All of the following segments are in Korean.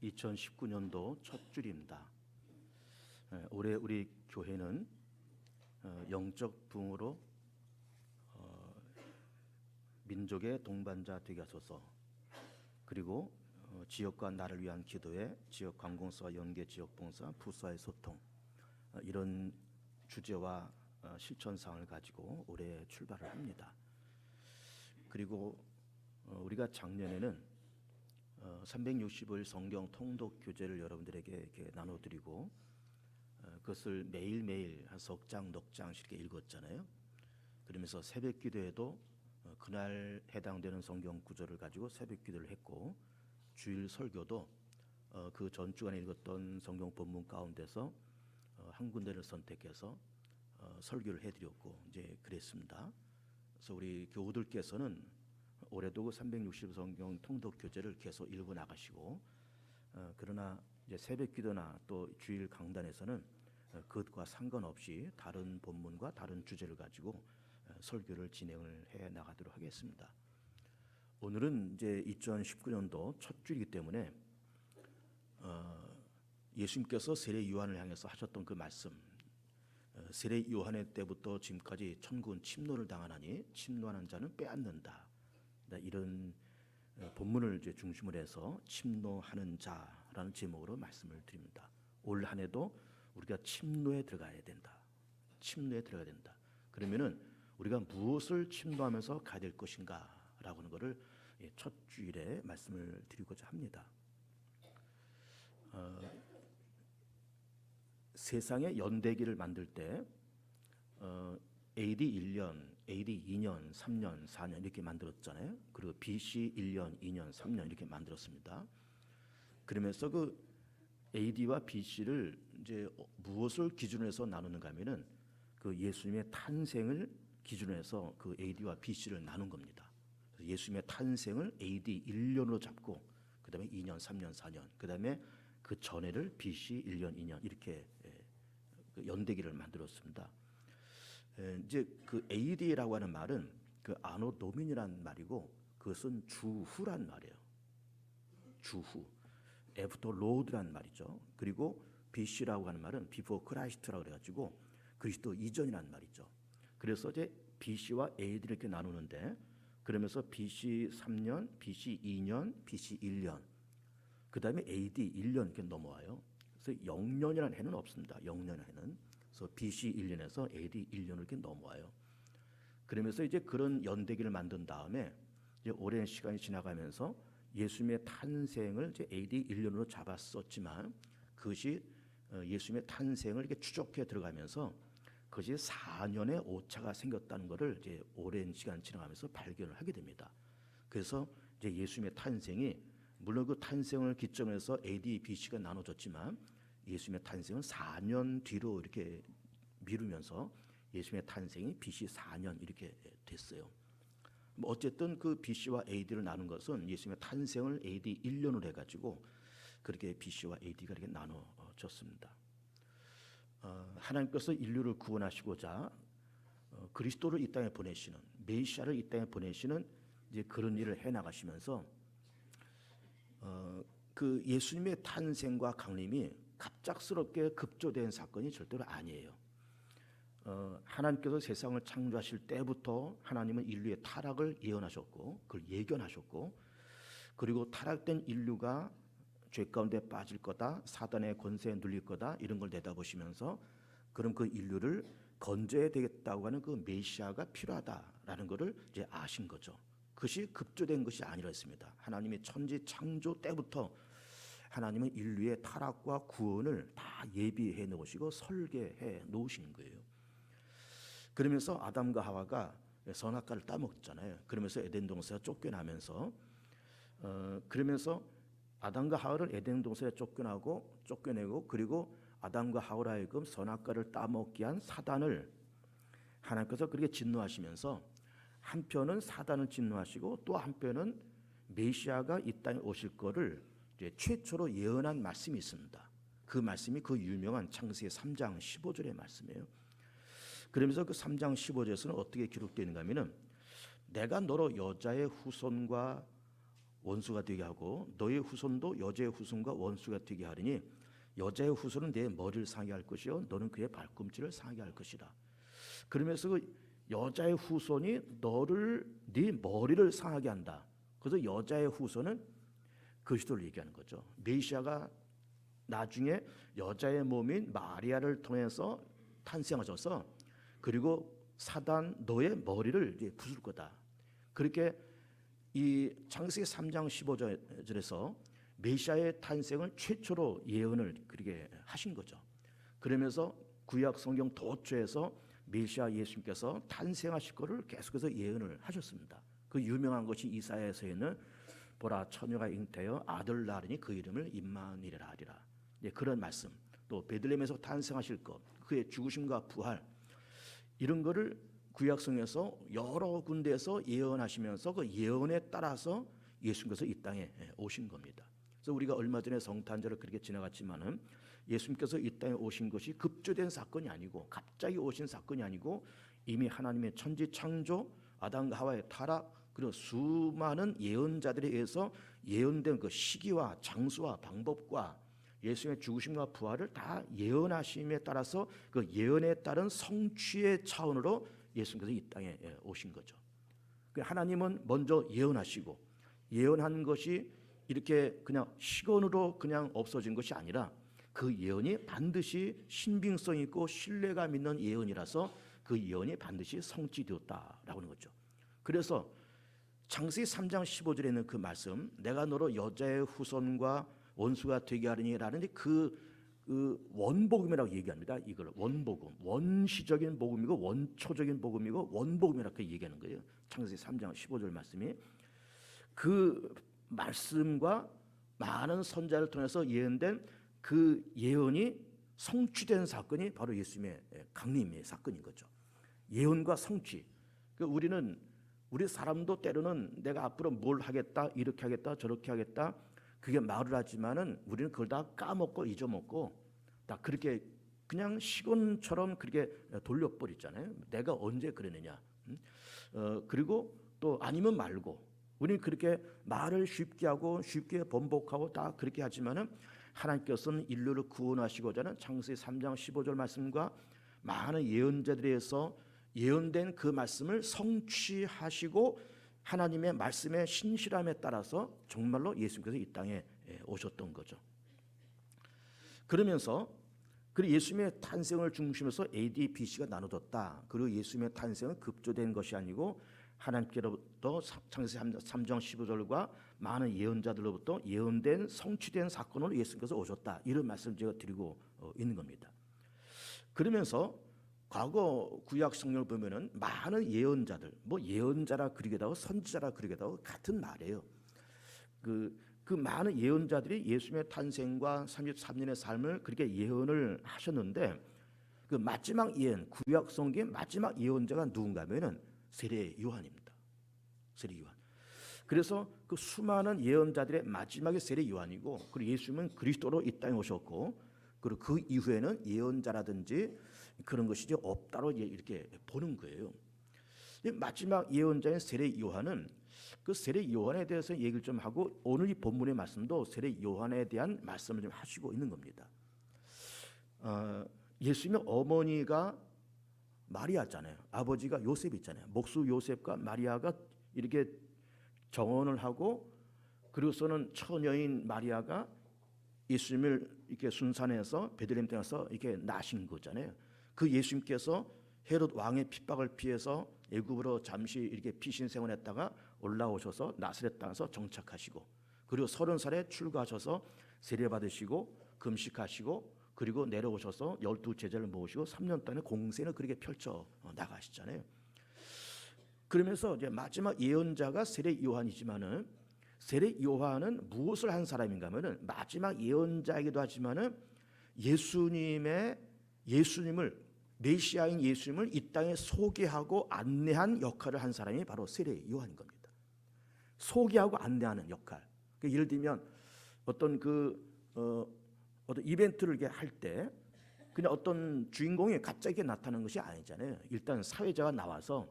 2019년도 첫 주일입니다. 올해 우리 교회는 영적 부흥으로 민족의 동반자 되게 하소서, 그리고 지역과 나를 위한 기도에 지역 관공서와 연계 지역 봉사, 부서와의 소통, 이런 주제와 실천사항을 가지고 올해 출발을 합니다. 그리고 우리가 작년에는 365일 성경 통독 교재를 여러분들에게 이렇게 나눠드리고 그것을 매일매일 한 석 장, 넉 장씩 이렇게 읽었잖아요. 그러면서 새벽 기도에도 그날 해당되는 성경 구절을 가지고 새벽 기도를 했고, 주일 설교도 그 전주간에 읽었던 성경 본문 가운데서 한 군데를 선택해서 설교를 해드렸고 이제 그랬습니다. 그래서 우리 교우들께서는 올해도 그 360 성경 통독 교재를 계속 읽어 나가시고, 그러나 이제 새벽 기도나 또 주일 강단에서는 그것과 상관없이 다른 본문과 다른 주제를 가지고 설교를 진행을 해 나가도록 하겠습니다. 오늘은 이제 2019년도 첫 주이기 때문에 예수님께서 세례 요한을 향해서 하셨던 그 말씀, 세례 요한의 때부터 지금까지 천군 침노를 당하나니 침노하는 자는 빼앗는다, 이런 본문을 이제 중심으로 해서 침노하는 자라는 제목으로 말씀을 드립니다. 올 한 해도 우리가 침노에 들어가야 된다. 침노에 들어가야 된다. 그러면은 우리가 무엇을 침노하면서 가야 될 것인가라고 하는 것을 첫 주일에 말씀을 드리고자 합니다. 세상의 연대기를 만들 때 AD 1년, AD 2년, 3년, 4년 이렇게 만들었잖아요. 그리고 BC 1년, 2년, 3년 이렇게 만들었습니다. 그러면서 그 AD와 BC를 이제 무엇을 기준으로 해서 나누는가 하면은 그 예수님의 탄생을 기준으로 해서 그 AD와 BC를 나눈 겁니다. 예수님의 탄생을 AD 1년으로 잡고, 그다음에 2년, 3년, 4년, 그다음에 그 전해를 BC 1년, 2년 이렇게 연대기를 만들었습니다. 이제 그 AD라고 하는 말은 그 아노 도민이란 말이고, 그것은 주후란 말이에요. 주후. 애프터 로드란 말이죠. 그리고 BC라고 하는 말은 비포 크라이스트라고 그래가지고 그리스도 이전이란 말이죠. 그래서 이제 BC와 AD를 이렇게 나누는데, 그러면서 BC 3년, BC 2년, BC 1년, 그 다음에 AD 1년 이렇게 넘어와요. 그래서 0년이라는 해는 없습니다. 0년의 해는. 그래서 BC 1년에서 AD 1년을 이렇게 넘어와요. 그러면서 이제 그런 연대기를 만든 다음에 이제 오랜 시간이 지나가면서 예수님의 탄생을 이제 AD 1년으로 잡았었지만, 그것이 예수님의 탄생을 이렇게 추적해 들어가면서 그것이 4년의 오차가 생겼다는 것을 이제 오랜 시간 지나가면서 발견을 하게 됩니다. 그래서 이제 예수님의 탄생이, 물론 그 탄생을 기점으로 해서 AD, BC가 나눠졌지만 예수님의 탄생은 4년 뒤로 이렇게 미루면서 예수님의 탄생이 BC 4년 이렇게 됐어요. 어쨌든 그 BC와 AD를 나눈 것은 예수님의 탄생을 AD 1년으로 해가지고 그렇게 BC와 AD가 이렇게 나눠졌습니다. 하나님께서 인류를 구원하시고자 그리스도를 이 땅에 보내시는, 메시아를 이 땅에 보내시는 이제 그런 일을 해 나가시면서 그 예수님의 탄생과 강림이 갑작스럽게 급조된 사건이 절대로 아니에요. 하나님께서 세상을 창조하실 때부터 하나님은 인류의 타락을 예언하셨고 그걸 예견하셨고, 그리고 타락된 인류가 죄 가운데 빠질 거다, 사단의 권세에 눌릴 거다, 이런 걸 내다보시면서 그럼 그 인류를 건져야 되겠다고 하는 그 메시아가 필요하다라는 것을 이제 아신 거죠. 그것이 급조된 것이 아니라 했습니다. 하나님의 천지 창조 때부터 하나님은 인류의 타락과 구원을 다 예비해 놓으시고 설계해 놓으신 거예요. 그러면서 아담과 하와가 선악과를 따먹잖아요. 그러면서 에덴 동산에서 쫓겨나면서 그러면서 아담과 하와를 에덴 동산에 쫓겨내고 그리고 아담과 하와로 하여금 선악과를 따먹게 한 사단을 하나님께서 그렇게 진노하시면서 한편은 사단을 진노하시고 또 한편은 메시아가 이 땅에 오실 거를 이제 최초로 예언한 말씀이 있습니다. 그 말씀이 그 유명한 창세기 3장 15절의 말씀이에요. 그러면서 그 3장 15절에서는 어떻게 기록되어 있는가 하면은 내가 너로 여자의 후손과 원수가 되게 하고 너의 후손도 여자의 후손과 원수가 되게 하리니 여자의 후손은 내 머리를 상하게 할 것이요 너는 그의 발꿈치를 상하게 할 것이라. 그러면서 그 여자의 후손이 너를 네 머리를 상하게 한다. 그래서 여자의 후손은 그리스도를 얘기하는 거죠. 메시아가 나중에 여자의 몸인 마리아를 통해서 탄생하셔서 그리고 사단 너의 머리를 이제 부술 거다. 그렇게 이 창세기 3장 15절에서 메시아의 탄생을 최초로 예언을 그렇게 하신 거죠. 그러면서 구약 성경 도처에서 메시아 예수님께서 탄생하실 것을 계속해서 예언을 하셨습니다. 그 유명한 것이 이사야에서 있는 보라 처녀가 잉태하여 아들 낳으니 그 이름을 임마누엘이라 하리라. 그런 말씀, 또 베들레헴에서 탄생하실 것, 그의 죽으심과 부활, 이런 거를 구약성에서 여러 군데에서 예언하시면서 그 예언에 따라서 예수님께서 이 땅에 오신 겁니다. 그래서 우리가 얼마 전에 성탄절을 그렇게 지나갔지만은 예수님께서 이 땅에 오신 것이 급조된 사건이 아니고 갑자기 오신 사건이 아니고 이미 하나님의 천지 창조, 아담과 하와의 타락, 그리고 수많은 예언자들에 의해서 예언된 그 시기와 장소와 방법과 예수님의 죽으심과 부활을 다 예언하심에 따라서 그 예언에 따른 성취의 차원으로 예수님께서 이 땅에 오신 거죠. 하나님은 먼저 예언하시고 예언한 것이 이렇게 그냥 시건으로 그냥 없어진 것이 아니라 그 예언이 반드시 신빙성 있고 신뢰감 있는 예언이라서 그 예언이 반드시 성취되었다라고 하는 거죠. 그래서 창세기 3장 15절에 있는 그 말씀, 내가 너로 여자의 후손과 원수가 되게 하리니라는 그 원복음이라고 얘기합니다. 이걸 원복음, 원시적인 복음이고 원초적인 복음이고 원복음이라고 얘기하는 거예요. 창세기 3장 15절 말씀이 그 말씀과 많은 선자를 통해서 예언된 그 예언이 성취된 사건이 바로 예수님의 강림의 사건인 거죠. 예언과 성취. 우리 사람도 때로는 내가 앞으로 뭘 하겠다, 이렇게 하겠다, 저렇게 하겠다, 그게 말을 하지만은 우리는 그걸 다 까먹고 잊어먹고 다 그렇게 그냥 시건처럼 그렇게 돌려버리잖아요. 내가 언제 그러느냐. 그리고 또 아니면 말고 우리는 그렇게 말을 쉽게 하고 쉽게 번복하고 다 그렇게 하지만은 하나님께서는 인류를 구원하시고자 하는 창세기 3장 15절 말씀과 많은 예언자들에 의해서 예언된 그 말씀을 성취하시고 하나님의 말씀의 신실함에 따라서 정말로 예수님께서 이 땅에 오셨던 거죠. 그러면서 예수님의 탄생을 중심으로서 AD, BC가 나눠졌다. 그리고 예수님의 탄생은 급조된 것이 아니고 하나님께로부터 창세기 3장 15절과 많은 예언자들로부터 예언된 성취된 사건으로 예수님께서 오셨다. 이런 말씀을 제가 드리고 있는 겁니다. 그러면서 과거 구약 성경을 보면은 많은 예언자들, 뭐 예언자라 그러기도 하고 선지자라 그러기도 하고 같은 말이에요. 그 많은 예언자들이 예수님의 탄생과 33년의 삶을 그렇게 예언을 하셨는데 그 마지막 예언, 구약 성경의 마지막 예언자가 누군가면은 세례 요한입니다. 세례 요한. 그래서 그 수많은 예언자들의 마지막에 세례 요한이고, 그리고 예수님은 그리스도로 이 땅에 오셨고, 그리고 그 이후에는 예언자라든지 그런 것이 이제 없다로 이렇게 보는 거예요. 마지막 예언자인 세례 요한은 그 세례 요한에 대해서 얘기를 좀 하고 오늘 이 본문의 말씀도 세례 요한에 대한 말씀을 좀 하시고 있는 겁니다. 예수님의 어머니가 마리아잖아요. 아버지가 요셉 있잖아요. 목수 요셉과 마리아가 이렇게 정혼을 하고 그리고서는 처녀인 마리아가 예수님을 이렇게 순산해서 베들레헴 땅에서 이렇게 나신 거잖아요. 그 예수님께서 헤롯 왕의 핍박을 피해서 애굽으로 잠시 이렇게 피신 생활했다가 올라오셔서 나사렛 땅에서 정착하시고 그리고 30살에 출가하셔서 세례 받으시고 금식하시고 그리고 내려오셔서 12 제자를 모으시고 3년 동안의 공생을 그렇게 펼쳐 나가시잖아요. 그러면서 이제 마지막 예언자가 세례 요한이지만은 세례 요한은 무엇을 한 사람인가 하면은 마지막 예언자이기도 하지만은 예수님을 메시아인 예수님을 이 땅에 소개하고 안내한 역할을 한 사람이 바로 세례 요한인 겁니다. 소개하고 안내하는 역할. 예를 들면 어떤 어떤 이벤트를 이렇게 할 때 그냥 어떤 주인공이 갑자기 나타나는 것이 아니잖아요. 일단 사회자가 나와서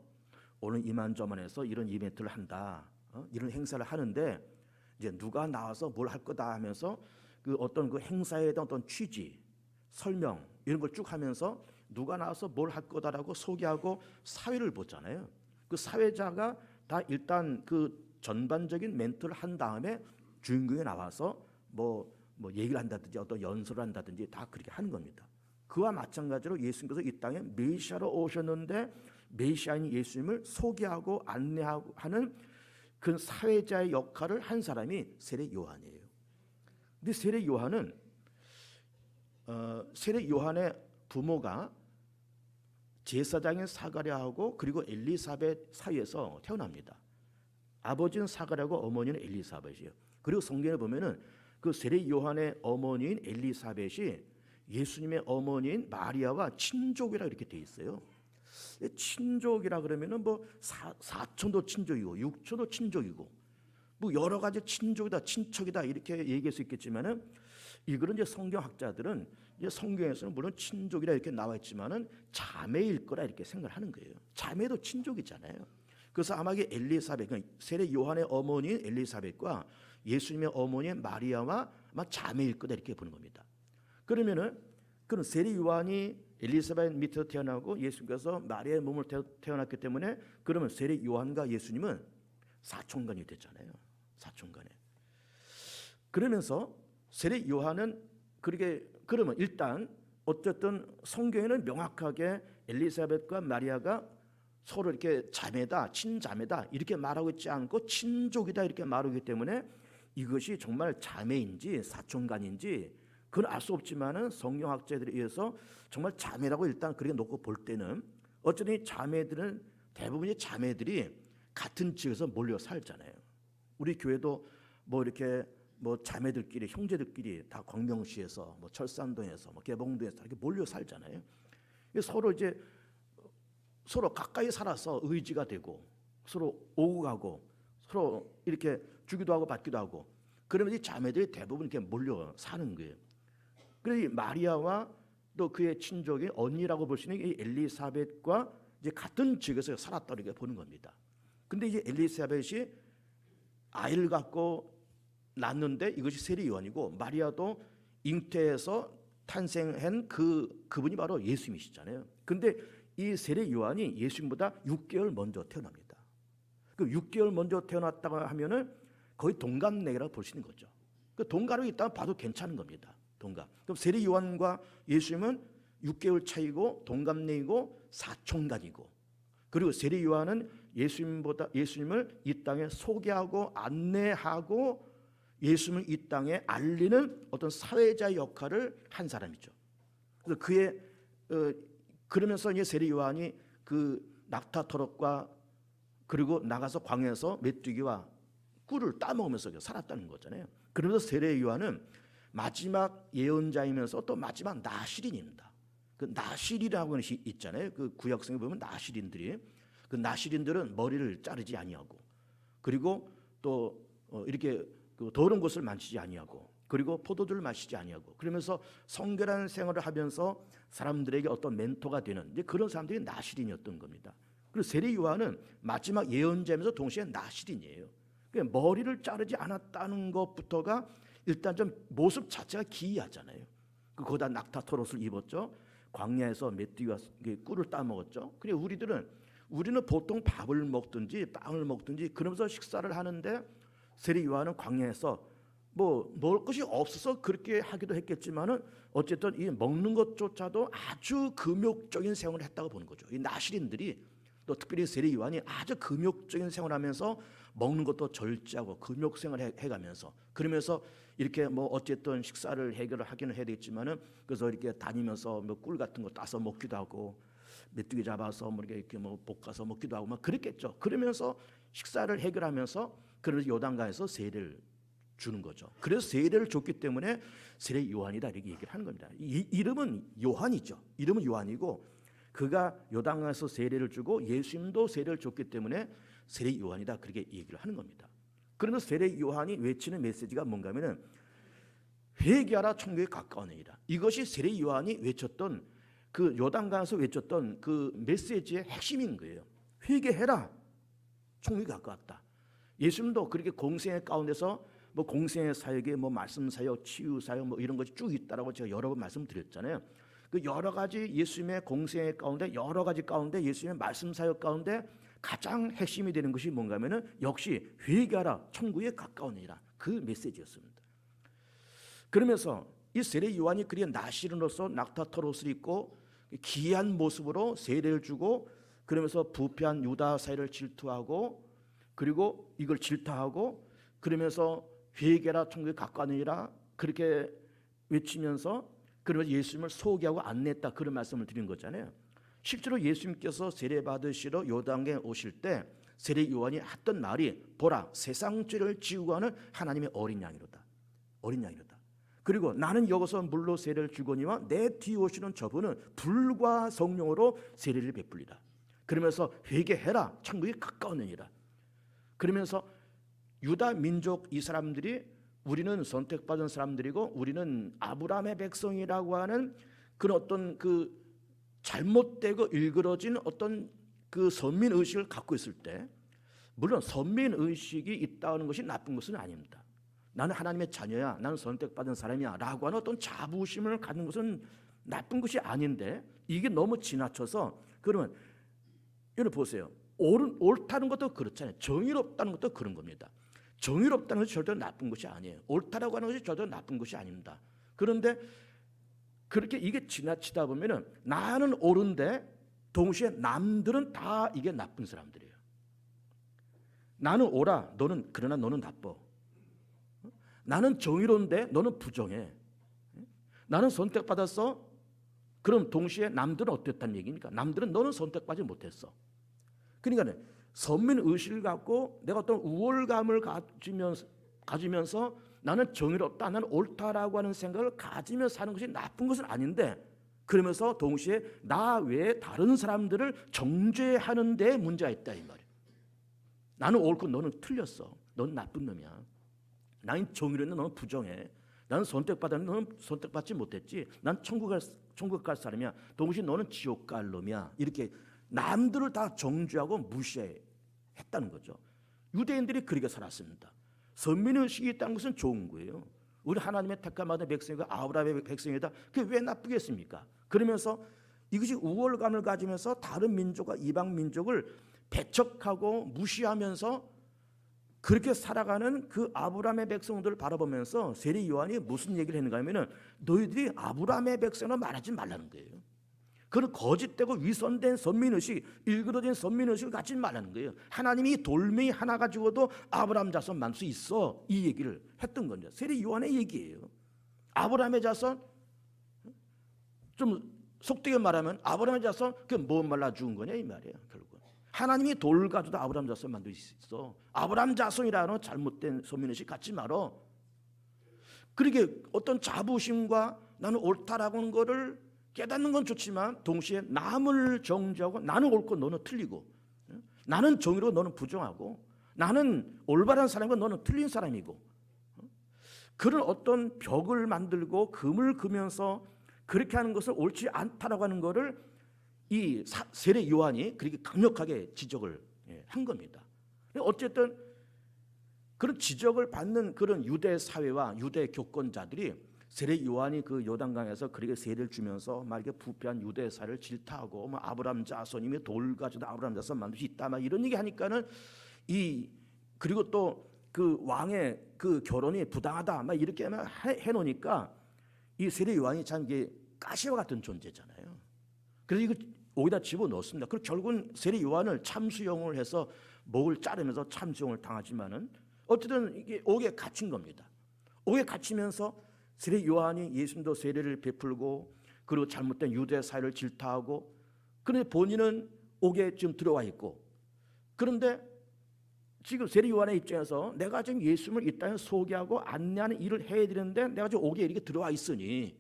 오늘 이만저만해서 이런 이벤트를 한다, 이런 행사를 하는데 이제 누가 나와서 뭘 할 거다 하면서 그 어떤 그 행사에 대한 어떤 취지, 설명 이런 걸 쭉 하면서 누가 나와서 뭘 할 거다라고 소개하고 사회를 보잖아요. 그 사회자가 다 일단 그 전반적인 멘트를 한 다음에 주인공이 나와서 뭐 얘기를 한다든지 어떤 연설을 한다든지 다 그렇게 하는 겁니다. 그와 마찬가지로 예수님께서 이 땅에 메시아로 오셨는데 메시아인 예수님을 소개하고 안내하고 하는 그 사회자의 역할을 한 사람이 세례 요한이에요. 근데 세례 요한은 세례 요한의 부모가 제사장인 사가랴하고 그리고 엘리사벳 사이에서 태어납니다. 아버지는 사가랴고 어머니는 엘리사벳이에요. 그리고 성경에 보면은 그 세례 요한의 어머니인 엘리사벳이 예수님의 어머니인 마리아와 친족이라 이렇게 돼 있어요. 친족이라 그러면은 뭐 사촌도 친족이고 육촌도 친족이고 뭐 여러 가지 친족이다 친척이다 이렇게 얘기할 수 있겠지만은 이거는 이제 성경학자들은 이제 성경에서는 물론 친족이라 이렇게 나와 있지만은 자매일 거라 이렇게 생각을 하는 거예요. 자매도 친족이잖아요. 그래서 아마 이게 엘리사벳, 그러니까 세례 요한의 어머니인 엘리사벳과 예수님의 어머니인 마리아와 아마 자매일 거다 이렇게 보는 겁니다. 그러면은 그런 세례 요한이 엘리사벳 밑에서 태어나고 예수님께서 마리아의 몸을 태어났기 때문에 그러면 세례 요한과 예수님은 사촌간이 됐잖아요. 사촌간에. 그러면서 세례 요한은 그러면 일단 어쨌든 성경에는 명확하게 엘리사벳과 마리아가 서로 이렇게 자매다, 친자매다 이렇게 말하고 있지 않고 친족이다 이렇게 말하기 때문에 이것이 정말 자매인지 사촌간인지 그건 알 수 없지만은 성경학자들에 의해서 정말 자매라고 일단 그렇게 놓고 볼 때는 어쨌든 이 자매들은 대부분의 자매들이 같은 지역에서 몰려 살잖아요. 우리 교회도 뭐 이렇게 뭐 자매들끼리 형제들끼리 다 광명시에서 뭐 철산동에서 뭐 개봉도에서 이렇게 몰려 살잖아요. 서로 이제 서로 가까이 살아서 의지가 되고 서로 오고 가고 서로 이렇게 주기도 하고 받기도 하고 그러면 이 자매들이 대부분 이렇게 몰려 사는 거예요. 그래서 마리아와 또 그의 친족인 언니라고 볼 수 있는 이 엘리사벳과 이제 같은 지역에서 살았다 이렇게 보는 겁니다. 근데 이제 엘리사벳이 아이를 갖고 낳는데 이것이 세례 요한이고 마리아도 잉태해서 탄생한 그분이 바로 예수님이시잖아요. 근데 이 세례 요한이 예수님보다 6개월 먼저 태어납니다. 그 6개월 먼저 태어났다고 하면은 거의 동갑내기라고 볼 수 있는 거죠. 그 동갑이 있다면 봐도 괜찮은 겁니다. 동갑. 그럼 세례 요한과 예수님은 6개월 차이고 동갑내이고 사촌간이고 그리고 세례 요한은 예수님을 이 땅에 소개하고 안내하고 예수님을 이 땅에 알리는 어떤 사회자의 역할을 한 사람이죠. 그래서 그러면서 이제 세례 요한이 그 낙타 토록과 그리고 나가서 광야에서 메뚜기와 꿀을 따먹으면서 살았다는 거잖아요. 그러면서 세례 요한은 마지막 예언자이면서 또 마지막 나실인입니다. 그 나실이라고 하는 것이 있잖아요. 그 구약성에 보면 나실인들이 그 나실인들은 머리를 자르지 아니하고 그리고 또 이렇게 그 더러운 것을 만지지 아니하고 그리고 포도주를 마시지 아니하고 그러면서 성결한 생활을 하면서 사람들에게 어떤 멘토가 되는 이제 그런 사람들이 나실인이었던 겁니다. 그리고 세례 요한은 마지막 예언자면서 동시에 나실인이에요. 그러니까 머리를 자르지 않았다는 것부터가 일단 좀 모습 자체가 기이하잖아요. 거기다 낙타 털옷을 입었죠. 광야에서 메뚜기와 꿀을 따먹었죠. 그래 우리는 보통 밥을 먹든지 빵을 먹든지 그러면서 식사를 하는데 세례 요한은 광야에서 뭐 먹을 것이 없어서 그렇게 하기도 했겠지만은 어쨌든 이 먹는 것조차도 아주 금욕적인 생활을 했다고 보는 거죠. 이 나실인들이 또 특별히 세례 요한이 아주 금욕적인 생활하면서 먹는 것도 절제하고 금욕 생활을 해가면서 그러면서 이렇게 뭐 어쨌든 식사를 해결을 하기는 해야 되겠지만은 그래서 이렇게 다니면서 뭐 꿀 같은 거 따서 먹기도 하고 메뚜기 잡아서 뭐 이렇게 뭐 볶아서 먹기도 하고 막 그랬겠죠. 그러면서 식사를 해결하면서 그래서 요단강에서 세례를 주는 거죠. 그래서 세례를 줬기 때문에 세례 요한이다 이렇게 얘기를 하는 겁니다. 이름은 요한이죠. 이름은 요한이고 그가 요단강에서 세례를 주고 예수님도 세례를 줬기 때문에 세례 요한이다 그렇게 얘기를 하는 겁니다. 그러면서 세례 요한이 외치는 메시지가 뭔가면은 회개하라 천국에 가까우니라. 이것이 세례 요한이 외쳤던 그 요단강에서 외쳤던 그 메시지의 핵심인 거예요. 회개해라. 천국이 가까웠다. 예수님도 그렇게 공생의 가운데서 뭐 공생의 사역에 뭐 말씀 사역, 치유 사역 뭐 이런 것이 쭉 있다라고 제가 여러 번 말씀드렸잖아요. 그 여러 가지 예수님의 공생의 가운데 여러 가지 가운데 예수님의 말씀 사역 가운데 가장 핵심이 되는 것이 뭔가 하면은 역시 회개하라 천국에 가까우니라 그 메시지였습니다. 그러면서 이 세례 요한이 그리에 나시른으로서 낙타 털옷을 입고 기이한 모습으로 세례를 주고 그러면서 부패한 유다 사회를 질투하고 그리고 이걸 질타하고 그러면서 회개라 천국에 가까우니라 그렇게 외치면서 그러면서 예수님을 소개하고 안내했다 그런 말씀을 드린 거잖아요. 실제로 예수님께서 세례 받으시러 요단강에 오실 때 세례 요한이 했던 말이 보라 세상 죄를 지우고 하는 하나님의 어린 양이로다. 어린 양이로다. 그리고 나는 여기서 물로 세례를 주거니와 내 뒤에 오시는 저분은 불과 성령으로 세례를 베풀리라. 그러면서 회개해라 천국이 가까우니라. 그러면서 유다 민족 이 사람들이 우리는 선택받은 사람들이고 우리는 아브라함의 백성이라고 하는 그런 어떤 그 잘못되고 일그러진 어떤 그 선민 의식을 갖고 있을 때 물론 선민 의식이 있다는 것이 나쁜 것은 아닙니다. 나는 하나님의 자녀야, 나는 선택받은 사람이야 라고 하는 어떤 자부심을 갖는 것은 나쁜 것이 아닌데 이게 너무 지나쳐서 그러면 여러분 보세요. 옳다는 것도 그렇잖아요. 정의롭다는 것도 그런 겁니다. 정의롭다는 것이 절대 나쁜 것이 아니에요. 옳다라고 하는 것이 절대 나쁜 것이 아닙니다. 그런데 그렇게 이게 지나치다 보면은 나는 옳은데 동시에 남들은 다 이게 나쁜 사람들이에요. 나는 옳아, 그러나 너는 나빠. 나는 정의로운데 너는 부정해. 나는 선택받았어. 그럼 동시에 남들은 어땠다는 얘기입니까? 남들은 너는 선택받지 못했어. 그러니까 선민 의식을 갖고 내가 어떤 우월감을 가지면서 나는 정의롭다, 나는 옳다라고 하는 생각을 가지면서 사는 것이 나쁜 것은 아닌데 그러면서 동시에 나 외에 다른 사람들을 정죄하는 데 문제가 있다 이 말이에요. 나는 옳고 너는 틀렸어. 넌 나쁜 놈이야. 나는 정의로운 너는 부정해. 나는 선택받았는데 너는 선택받지 못했지. 난 천국 갈 사람이야. 동시에 너는 지옥 갈 놈이야. 이렇게 남들을 다 정죄하고 무시했다는 거죠. 유대인들이 그렇게 살았습니다. 선민의식이 있다는 것은 좋은 거예요. 우리 하나님의 택함 받은 백성이고 아브라함의 백성이다. 그게 왜 나쁘겠습니까? 그러면서 이것이 우월감을 가지면서 다른 민족과 이방 민족을 배척하고 무시하면서 그렇게 살아가는 그 아브라함의 백성들을 바라보면서 세례 요한이 무슨 얘기를 했는가 하면은 너희들이 아브라함의 백성을 말하지 말라는 거예요. 그런 거짓되고 위선된 선민의식, 일그러진 선민의식을 갖지 말라는 거예요. 하나님이 돌멩이 하나 가지고도 아브라함 자손 만들 수 있어. 이 얘기를 했던 거죠. 세례 요한의 얘기예요. 아브라함의 자손, 좀 속되게 말하면 아브라함의 자손 그게 뭐 말라 죽은 거냐 이 말이에요. 결국 하나님이 돌 가지고도 아브라함 자손 만들 수 있어. 아브라함 자손이라는 잘못된 선민의식 갖지 말어. 그렇게 어떤 자부심과 나는 옳다라고 하는 거를 깨닫는 건 좋지만 동시에 남을 정죄하고 나는 옳고 너는 틀리고 나는 정의로 너는 부정하고 나는 올바른 사람이고 너는 틀린 사람이고 그런 어떤 벽을 만들고 금을 그면서 그렇게 하는 것을 옳지 않다라고 하는 것을 이 세례 요한이 그렇게 강력하게 지적을 한 겁니다. 어쨌든 그런 지적을 받는 그런 유대 사회와 유대 교권자들이 세례 요한이 그 요단강에서 그렇게 세례를 주면서 막 이렇게 부패한 유대 사회를 질타하고 뭐 아브라함 자손이며 돌 가지고 아브라함 자손 만들 수 있다 막 이런 얘기 하니까는 그리고 또 그 왕의 그 결혼이 부당하다 막 이렇게 해 놓으니까 이 세례 요한이 참 이게 가시와 같은 존재잖아요. 그래서 이거 오기다 집어 넣습니다. 그리고 결국은 세례 요한을 참수형을 해서 목을 자르면서 참수형을 당하지만은 어쨌든 이게 옥에 갇힌 겁니다. 옥에 갇히면서 세례 요한이 예수님도 세례를 베풀고 그리고 잘못된 유대 사회를 질타하고 그런데 본인은 옥에 지금 들어와 있고 그런데 지금 세례 요한의 입장에서 내가 지금 예수님을 이 땅에 소개하고 안내하는 일을 해야 되는데 내가 지금 옥에 이렇게 들어와 있으니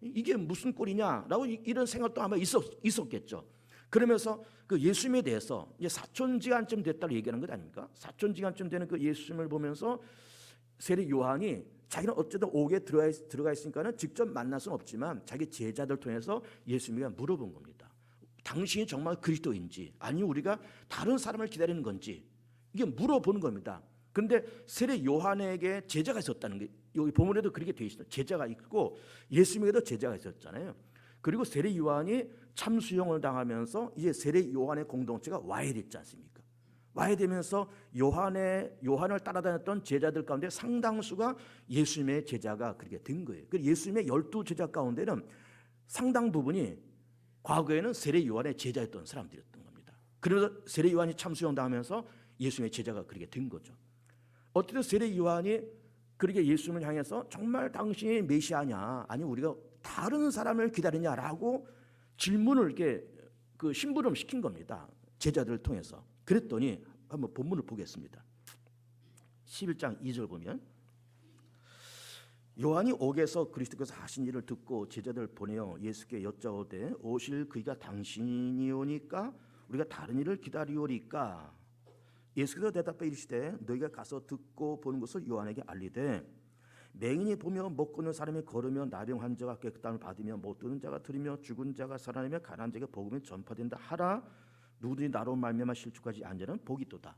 이게 무슨 꼴이냐라고 이런 생각도 아마 있었겠죠. 그러면서 그 예수님에 대해서 이제 사촌지간쯤 됐다고 얘기하는 것 아닙니까? 사촌지간쯤 되는 그 예수님을 보면서 세례 요한이 자기는 어쨌든 옥에 들어가 있으니까는 직접 만날 수는 없지만 자기 제자들 통해서 예수님에게 물어본 겁니다. 당신이 정말 그리스도인지 아니면 우리가 다른 사람을 기다리는 건지 이게 물어보는 겁니다. 그런데 세례 요한에게 제자가 있었다는 게 여기 본문에도 그렇게 되어 있어요. 제자가 있고 예수님에게도 제자가 있었잖아요. 그리고 세례 요한이 참수형을 당하면서 이제 세례 요한의 공동체가 와해됐지 않습니까? 와해되면서 요한을 따라다녔던 제자들 가운데 상당수가 예수님의 제자가 그렇게 된 거예요. 그 예수님의 12제자 가운데는 상당 부분이 과거에는 세례 요한의 제자였던 사람들이었던 겁니다. 그래서 세례 요한이 참수형 당하면서 예수님의 제자가 그렇게 된 거죠. 어떻게 세례 요한이 그렇게 예수님을 향해서 정말 당신이 메시아냐, 아니 우리가 다른 사람을 기다리냐라고 질문을 이렇게 그 심부름 시킨 겁니다. 제자들을 통해서. 그랬더니 한번 본문을 보겠습니다. 11장 2절 보면 요한이 옥에서 그리스도께서 하신 일을 듣고 제자들을 보내어 예수께 여짜오되 오실 그이가 당신이오니까 우리가 다른 일을 기다리오리까. 예수께서 대답하여 이르시되 너희가 가서 듣고 보는 것을 요한에게 알리되 맹인이 보며 못 걷는 사람이 걸으며 나병 환자가 깨끗함을 받으며 못 듣는 자가 들으며 죽은 자가 살아나며 가난한 자에게 복음이 전파된다 하라. 누구든지 나로 말미암아 실족하지 않은 자는 복이 있도다.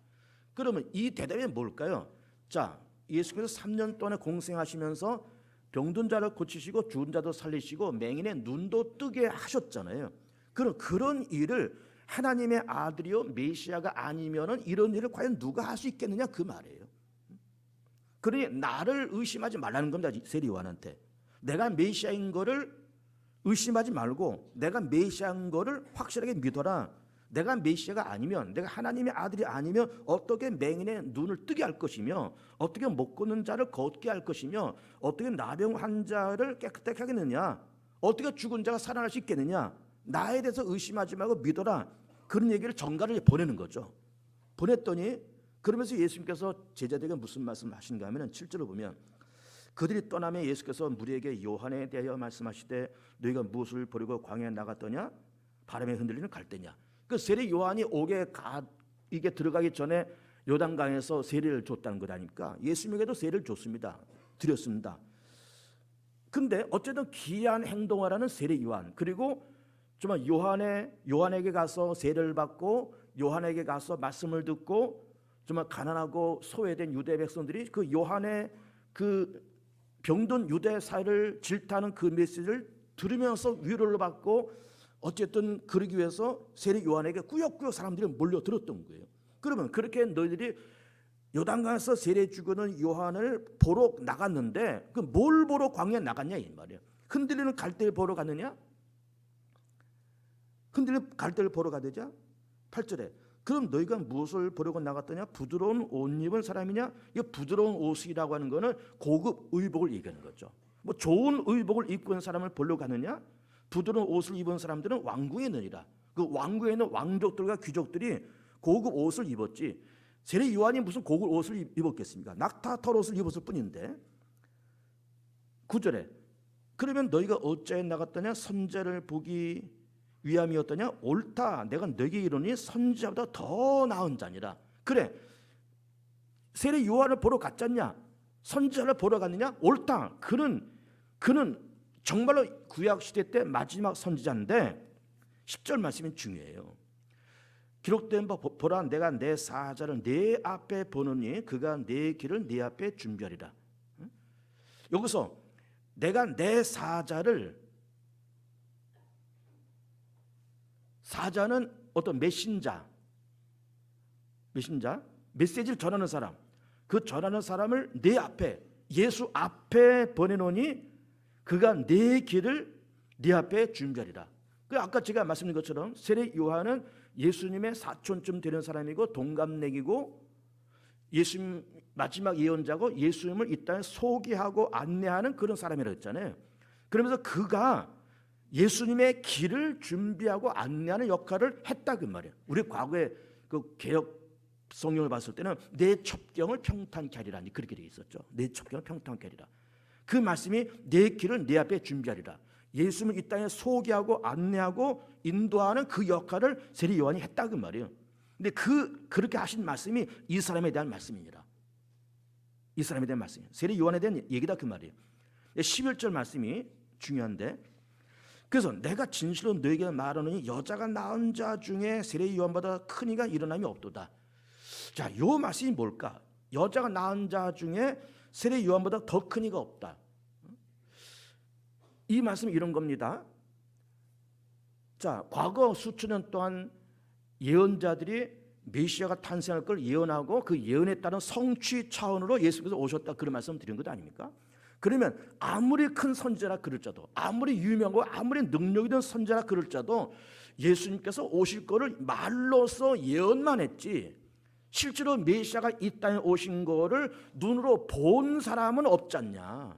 그러면 이 대답이 뭘까요? 자, 예수께서 3년 동안 공생하시면서 병든 자를 고치시고 죽은 자도 살리시고 맹인의 눈도 뜨게 하셨잖아요. 그런 일을 하나님의 아들이요 메시아가 아니면은 이런 일을 과연 누가 할 수 있겠느냐 그 말이에요. 그러니 나를 의심하지 말라는 겁니다. 세례 요한한테 내가 메시아인 거를 의심하지 말고 내가 메시아인 거를 확실하게 믿어라. 내가 메시아가 아니면, 내가 하나님의 아들이 아니면 어떻게 맹인의 눈을 뜨게 할 것이며 어떻게 못 걷는 자를 걷게 할 것이며 어떻게 나병 환자를 깨끗하게 하겠느냐, 어떻게 죽은 자가 살아날 수 있겠느냐, 나에 대해서 의심하지 말고 믿어라. 그런 얘기를 전가를 보내는 거죠. 보냈더니 그러면서 예수님께서 제자들에게 무슨 말씀을 하신가 하면 7절을 보면 그들이 떠나며 예수께서 무리에게 요한에 대하여 말씀하시되 너희가 무엇을 버리고 광야에 나갔더냐? 바람에 흔들리는 갈대냐. 그 세례 요한이 이게 들어가기 전에 요단강에서 세례를 줬다는 것 아닙니까? 예수님에게도 세례를 줬습니다. 드렸습니다. 근데 어쨌든 귀한 행동을 하는 세례 요한, 그리고 정말 요한에게 가서 세례를 받고 요한에게 가서 말씀을 듣고 정말 가난하고 소외된 유대 백성들이 그 요한의 그 병든 유대 사회를 질타하는 그 메시지를 들으면서 위로를 받고 어쨌든 그러기 위해서 세례 요한에게 꾸역꾸역 사람들이 몰려들었던 거예요. 그러면 그렇게 너희들이 요단강에서 세례 주고는 요한을 보러 나갔는데 그 뭘 보러 광야에 나갔냐 이 말이에요. 흔들리는 갈대를 보러 갔느냐? 흔들리는 갈대를 보러 가되자 8절에 그럼 너희가 무엇을 보려고 나갔더냐? 부드러운 옷 입은 사람이냐? 이 부드러운 옷이라고 하는 거는 고급 의복을 얘기하는 거죠. 뭐 좋은 의복을 입고 있는 사람을 보려고 가느냐? 부드러운 옷을 입은 사람들은 왕궁에 있느니라. 그 왕궁에 있는 왕족들과 귀족들이 고급 옷을 입었지 세례 요한이 무슨 고급 옷을 입었겠습니까? 낙타 털옷을 입었을 뿐인데. 9절에 그러면 너희가 어찌하여 나갔더냐? 선자를 보기 위함이었더냐? 옳다. 내가 너에게 이르노니 선지자보다 더 나은 자니라. 그래, 세례 요한을 보러 갔잖냐? 선지자를 보러 갔느냐? 옳다. 그는 정말로 구약 시대 때 마지막 선지자인데 10절 말씀이 중요해요. 기록된 바 보라 내가 내 사자를 내 앞에 보느니 그가 내 길을 내 앞에 준비하리라. 여기서 내가 내 사자는 어떤 메신저, 메시지를 전하는 사람, 그 전하는 사람을 내 앞에 예수 앞에 보내노니 그가 내 길을 네 앞에 준비하리라. 그 아까 제가 말씀드린 것처럼 세례 요한은 예수님의 사촌쯤 되는 사람이고 동갑내기고 예수님 마지막 예언자고 예수님을 이 땅에 소개하고 안내하는 그런 사람이라고 했잖아요. 그러면서 그가 예수님의 길을 준비하고 안내하는 역할을 했다 그 말이에요. 우리 과거에 그 개혁 성경을 봤을 때는 내 첩경을 평탄케 하리라 그렇게 되어 있었죠. 내 첩경을 평탄케 하리라. 그 말씀이 내 길을 내 앞에 준비하리라. 예수님을 이 땅에 소개하고 안내하고 인도하는 그 역할을 세례 요한이 했다 그 말이에요. 근데 그렇게 하신 말씀이 이 사람에 대한 말씀이니라. 이 사람에 대한 말씀이에요. 세례 요한에 대한 얘기다 그 말이에요. 11절 말씀이 중요한데 그래서 내가 진실로 너에게 말하노니 여자가 낳은 자 중에 세례 요한보다 큰 이가 일어남이 없도다. 자, 요 말씀이 뭘까? 여자가 낳은 자 중에 세례 요한보다 더 큰 이가 없다. 이 말씀은 이런 겁니다. 자, 과거 수천 년 동안 예언자들이 메시아가 탄생할 걸 예언하고 그 예언에 따른 성취 차원으로 예수께서 오셨다, 그런 말씀 드린 것 아닙니까? 그러면 아무리 큰 선지자라 그럴지라도, 아무리 유명하고 아무리 능력 있는 선지자라 그럴지라도 예수님께서 오실 거를 말로써 예언만 했지 실제로 메시아가 이 땅에 오신 거를 눈으로 본 사람은 없지 않냐.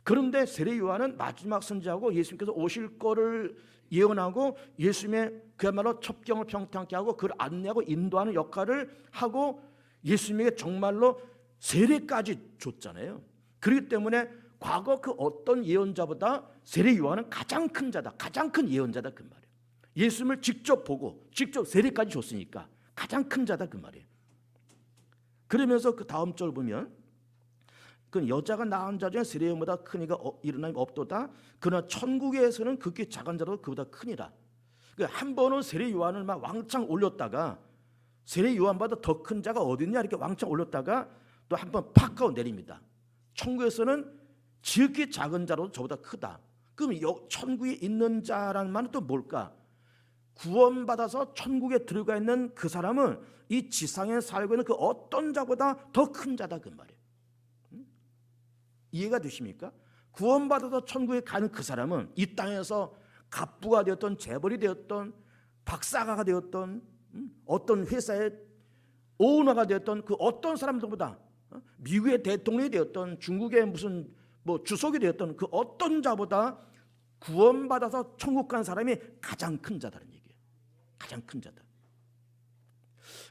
그런데 세례 요한은 마지막 선지자고 예수님께서 오실 거를 예언하고 예수님의 그야말로 첩경을 평탄케 하고 그를 안내하고 인도하는 역할을 하고 예수님에게 정말로 세례까지 줬잖아요. 그렇기 때문에 과거 그 어떤 예언자보다 세례 요한은 가장 큰 자다, 가장 큰 예언자다, 그 말이에요. 예수님을 직접 보고 직접 세례까지 줬으니까 가장 큰 자다, 그 말이에요. 그러면서 그 다음 절 보면 그 여자가 낳은 자 중에 세례 요한보다 큰 이가 일어남이 없도다. 그러나 천국에서는 극히 작은 자도 그보다 크니라. 그러니까 한 번은 세례 요한을 막 왕창 올렸다가 세례 요한보다 더 큰 자가 어디 있냐 이렇게 왕창 올렸다가 또 한 번 팍 하고 내립니다. 천국에서는 지극히 작은 자로도 저보다 크다. 그럼 천국에 있는 자라는 말은 또 뭘까? 구원받아서 천국에 들어가 있는 그 사람은 이 지상에 살고 있는 그 어떤 자보다 더 큰 자다, 그 말이에요. 이해가 되십니까? 구원받아서 천국에 가는 그 사람은 이 땅에서 갑부가 되었던, 재벌이 되었던, 박사가 되었던, 어떤 회사의 오너가 되었던 그 어떤 사람들보다, 미국의 대통령이 되었던, 중국의 무슨 뭐 주석이 되었던 그 어떤 자보다 구원받아서 천국 간 사람이 가장 큰 자다는 얘기예요. 가장 큰 자다.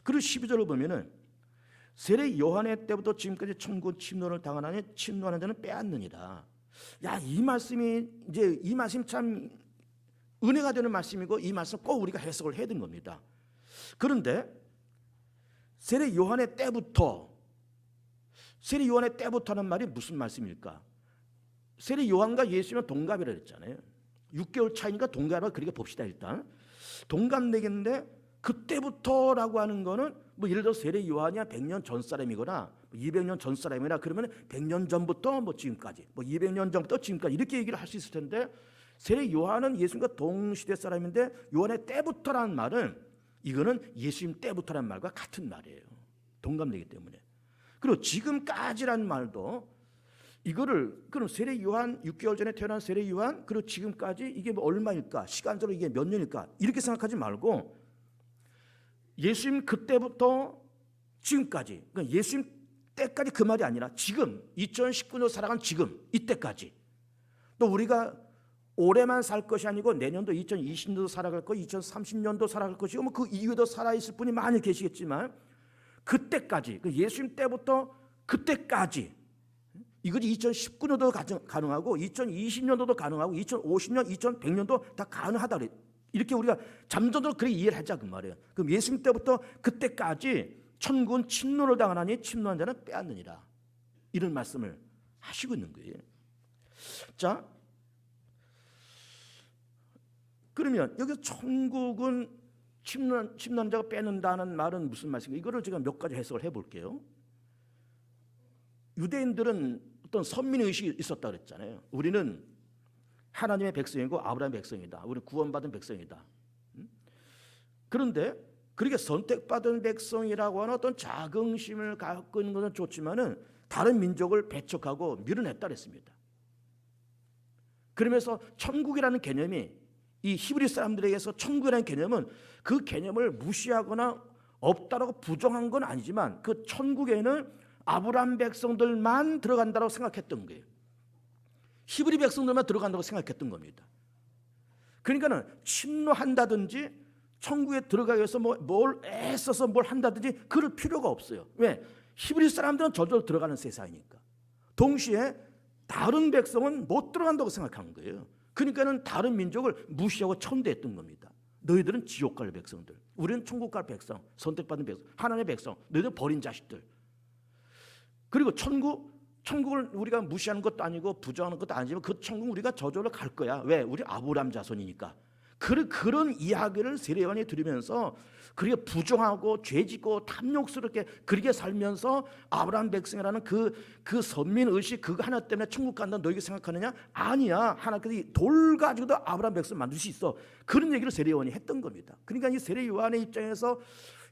그리고 12절을 보면은 세례 요한의 때부터 지금까지 천국 침노를 당하나니 침노하는 자는 빼앗느니라. 야, 이 말씀이 이제 이 말씀 참 은혜가 되는 말씀이고 이 말씀 꼭 우리가 해석을 해야 되는 겁니다. 그런데 세례 요한의 때부터, 세례 요한의 때부터는 말이 무슨 말씀일까? 세례 요한과 예수님은 동갑이라 그랬잖아요. 6개월 차이니까 동갑이라 그렇게 봅시다. 일단 동갑내기인데 그때부터라고 하는 거는 뭐 예를 들어 세례 요한이야 100년 전 사람이거나 200년 전 사람이나 그러면 100년 전부터 뭐 지금까지, 뭐 200년 전부터 지금까지 이렇게 얘기를 할 수 있을 텐데 세례 요한은 예수님과 동시대 사람인데 요한의 때부터라는 말은 이거는 예수님 때부터라는 말과 같은 말이에요. 동갑내기 때문에. 그리고 지금까지라는 말도 이거를 그럼 세례 요한 6개월 전에 태어난 세례 요한 그리고 지금까지 이게 뭐 얼마일까? 시간적으로 이게 몇 년일까? 이렇게 생각하지 말고 예수님 그때부터 지금까지, 그러니까 예수님 때까지 그 말이 아니라 지금 2019년 살아간 지금 이때까지, 또 우리가 올해만 살 것이 아니고 내년도 2020년도 살아갈 거, 2030년도 살아갈 것이고 뭐 그 이후에도 살아있을 분이 많이 계시겠지만 그때까지, 그 예수님 때부터 그때까지, 이것이 2019년도 가능하고 2020년도도 가능하고 2050년, 2100년도 다 가능하다 그래. 이렇게 우리가 잠정적으로 그렇게 이해를 하자 그 말이에요. 그럼 예수님 때부터 그때까지 천국은 침노를 당하나니 침노한 자는 빼앗느니라. 이런 말씀을 하시고 있는 거예요. 자, 그러면 여기서 천국은 침노한 자가 빼는다는 말은 무슨 말씀인가? 이거를 제가 몇 가지 해석을 해볼게요. 유대인들은 어떤 선민의식이 있었다 그랬잖아요. 우리는 하나님의 백성이고 아브라함의 백성이다. 우리는 구원받은 백성이다. 그런데 그렇게 선택받은 백성이라고 하는 어떤 자긍심을 갖고 있는 것은 좋지만은 다른 민족을 배척하고 밀어냈다 그랬습니다. 그러면서 천국이라는 개념이 이 히브리 사람들에게서 천국이라는 개념은 그 개념을 무시하거나 없다라고 부정한 건 아니지만 그 천국에는 아브라함 백성들만 들어간다고 생각했던 거예요. 히브리 백성들만 들어간다고 생각했던 겁니다. 그러니까는 침노한다든지 천국에 들어가기 위해서 뭘 애써서 뭘 한다든지 그럴 필요가 없어요. 왜? 히브리 사람들은 저절로 들어가는 세상이니까. 동시에 다른 백성은 못 들어간다고 생각하는 거예요. 그러니까는 다른 민족을 무시하고 천대했던 겁니다. 너희들은 지옥 갈 백성들, 우리는 천국 갈 백성, 선택받은 백성, 하나님의 백성, 너희들 버린 자식들. 그리고 천국을 우리가 무시하는 것도 아니고 부정하는 것도 아니지만 그 천국 우리가 저절로 갈 거야. 왜? 우리 아브라함 자손이니까. 그런 이야기를 세례요한이 들으면서 그렇게 부정하고 죄짓고 탐욕스럽게 그렇게 살면서 아브라함 백성이라는 그 선민 의식 그거 하나 때문에 천국 간다 너희가 생각하느냐? 아니야. 하나님께서 돌 가지고도 아브라함 백성을 만들 수 있어. 그런 얘기를 세례요한이 했던 겁니다. 그러니까 이 세례요한의 입장에서